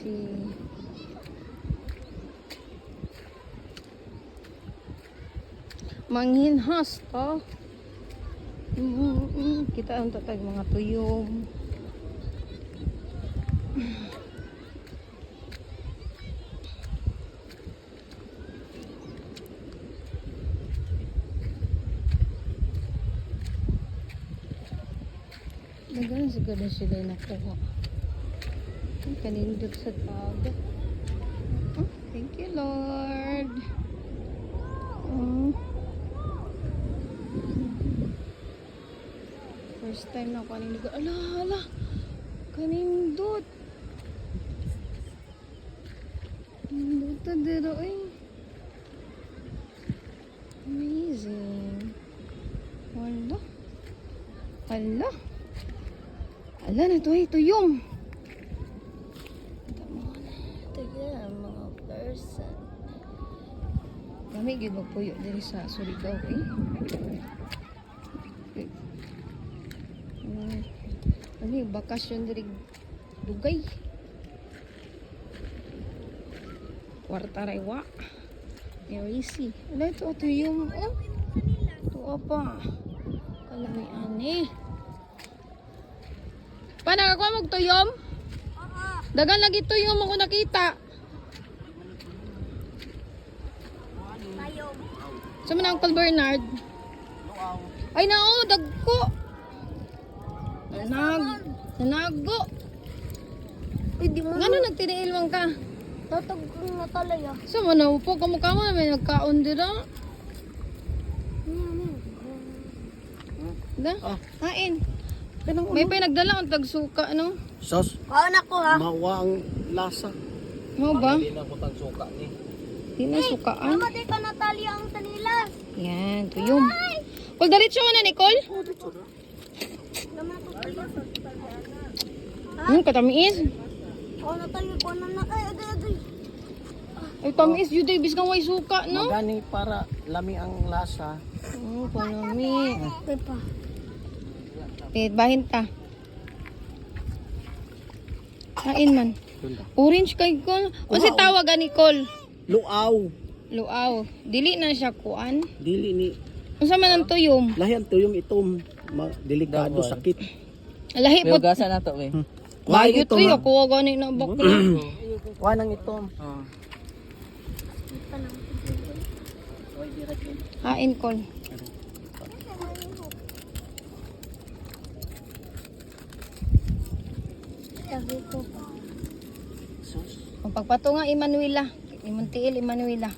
see. Manghinhas to. Kita ang tatag mga tuyong. Dagan siguro sila nakuha. Ang kanindot sa taga. Oh, thank you, Lord. Oh. First time na ako kanindot. Ala. Kanindot. Kanindot na dito eh. Amazing. Wala. Ala. Ala na ito eh. Tuyong. Mga person. Kami gid magpuyo diri sa Surigao eh. Ani bakasyon diri Dugay. Kwarta raywa. Merisi. Ala ito tuyong. Oh. Ito apa. Kalami ani. Paano ka mo tuyom? Dagan lagi tuyom ako nakita. Sa man Uncle Bernard? Ay nao, dagko. Nanago. Ngano nagtiniil man ka? Tatag na talaya. Sa man upo ka mo may nagkaon dira. Da? Hain. May pa nagdala ang tagsuka no? Sos, Kaon ako ha. mawa ang lasa. Mo ba? Hindi na ko tang suka ni. Di na sukaan. Namatay ka Natalia ang tanilas. Yan, tuyom. Kul diretso na Nicole? Namatay ka sa Katamiis. Kaon Natalia ko na agay. Ay tamis jud bis kang way suka no? Magani para lami ang lasa. Oh, panami. Pepa. Bahin ta. Kain man. Orange kay ko. Unsa tawag ani Nicole? Luaw. Luaw. Dili na siya kuan. Dili ni Unsa man ang tuyom? lahian tuyong itom. Delikado sakit. Lahi po. Gasa na to eh. Lahi ito tuyo ko gani na bakla. Kuha ng itom. Kain Col. Sabi ko pa. Ang pagpatunga Emanuela. Imuntiil Emanuela.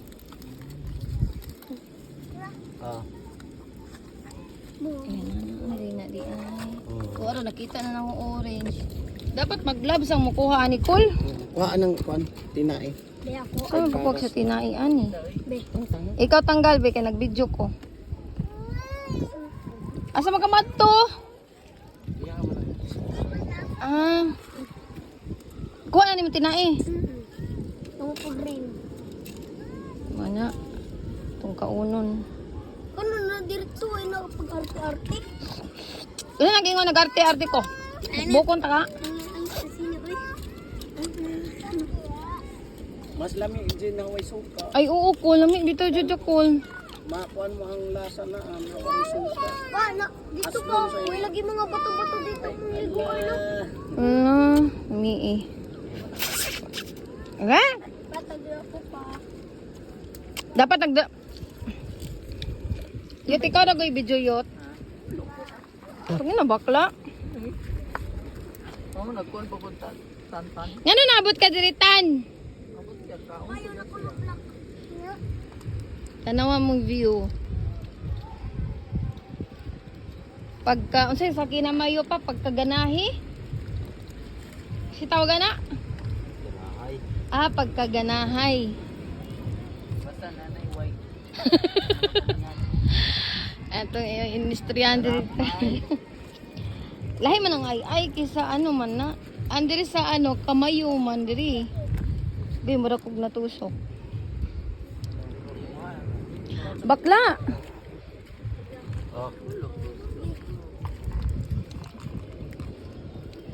Ayan na di ay. Kuwaro nakita na ng orange. Dapat mag-gloves ang mukuha ni Nicole. Kuha ng kuan tinae. Di ako. So, pagpag sa tinaian eh. Be. Ikaw tanggal, be, kaya nag-video ko. Asa magamat to? Ah. Kuha na ni mo tinai. Tungo po rin. Mana? Itong kaunon. Ano na dirito ay nakapag-arte-arte? Kaya naging nga nag-arte-arte ko. Bukon ta ka. Ang sasino eh. Mas lami din na way suka. Ay, oo, cool. Lami, dito, dito, cool. Makuan mo ang lasa na ang way suka. Pa, dito ka. May lagi mga bato-bato dito. Ang ligo ano. Lami eh. Okay? Patag ako pa. Dapat Yot, ikaw na ko i-video yot. Pagin na bakla. Oo, nagkuhan pa kung tantan. Nga na nabot ka diritan. Abot ka ka. Ayaw na ko ng black. Tanawa mong view. Pagka, unsay sa kinamayo pa, pagkaganahi. Si tawagan na? Ay. Pagkaganahay. Basta nanay white. Ito yung industriyan dito. Lahi man ang ay kisa ano man na. Andiri sa ano, kamayo man diri. Di mura kog natusok. Bakla. Oh.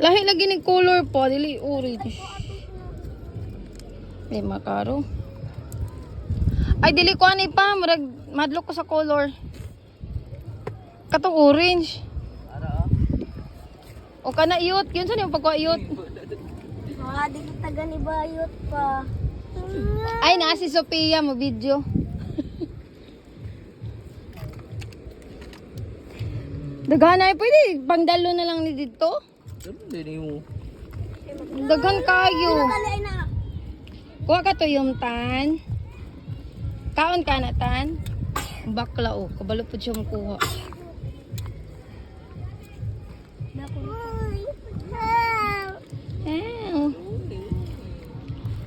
Lahi lagi ni color po, dili orange. Di makaro. Ay, dili ko ani pa. Marag, madlock ko sa color. Katong orange. Ara O ka na iyot. Yun saan yung pagka-iyot? Mga dito taga ni Bayot pa. Ay, na si Sophia mo video. Daghan ay pwede. Pangdalo na lang ni dito. Hindi mo. Daghan kayo. Kalay na. Kuha ka to yung tan. Kaon ka na tan. Bakla o. Kabalo po siya makuha. Eh.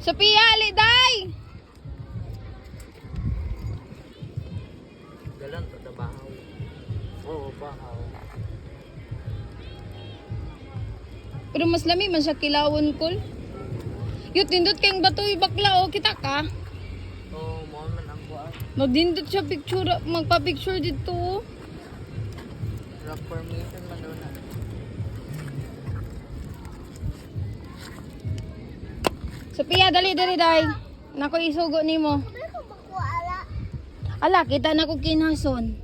Sophia, aliday! Dalan to da bahaw. Oo, bahaw. Pero mas lami man siya kilawon kol. Yut, nindot kayong batoy bakla o. Kita ka? Oo, mo man ang buwan. Magdindot siya picture. Magpa-picture dito. Rock formation man doon na. Sophia, dali, dali, day. Nako isugo ni mo. Ala, kita na ko kinason.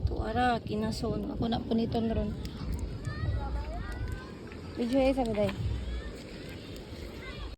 Tuara, kinason. Ako na puniton ron. Video sa day.